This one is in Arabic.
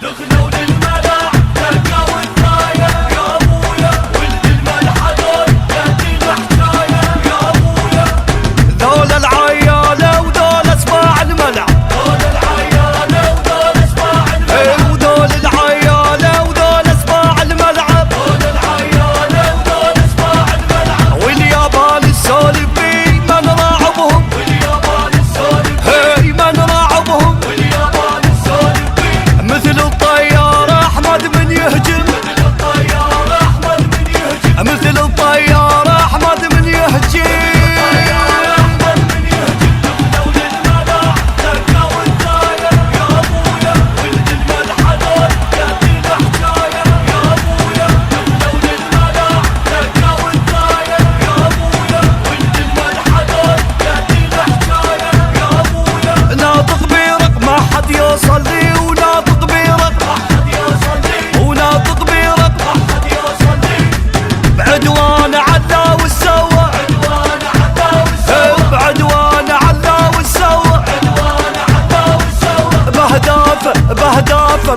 دخلوا للملع لقوا الراية يا ابويا، ولد الملح هذول ياتي الحكاية يا ابويا. ذول العيالة وذول اسماع الملع، ذول العيالة وذول اسماع الملعب، وذول العيالة وذول اسماع الملعب، ذول العيالة وذول اسماع الملعب. واليابان السالفين من راعبهم، واليابان السولف، هي من راعبهم، واليابان السولفين. مثل الطيار احمد من يهجم، مثل الطيار احمد من يهجم، مثل الطيار احمد من يهجم. الطيار احمد من يهجم. دخلوا للملع لقوا الراية يا ابويا، ولد الملح هذول ياتي الحكاية يا ابويا. دخلوا للملع لقوا الراية يا ابويا، ولد الملح هذول ياتي الحكاية يا ابويا. ناطق بيرق ما حد يوصل لي، وناطق بيرق احد يوصل لي، وناطق بيرق احد يوصل لي. بعدوان علا والسوا، عدوان عدا والسوا، بعدوان علا والسوا، عدوان عدا والسوا. بهدافه بهدافه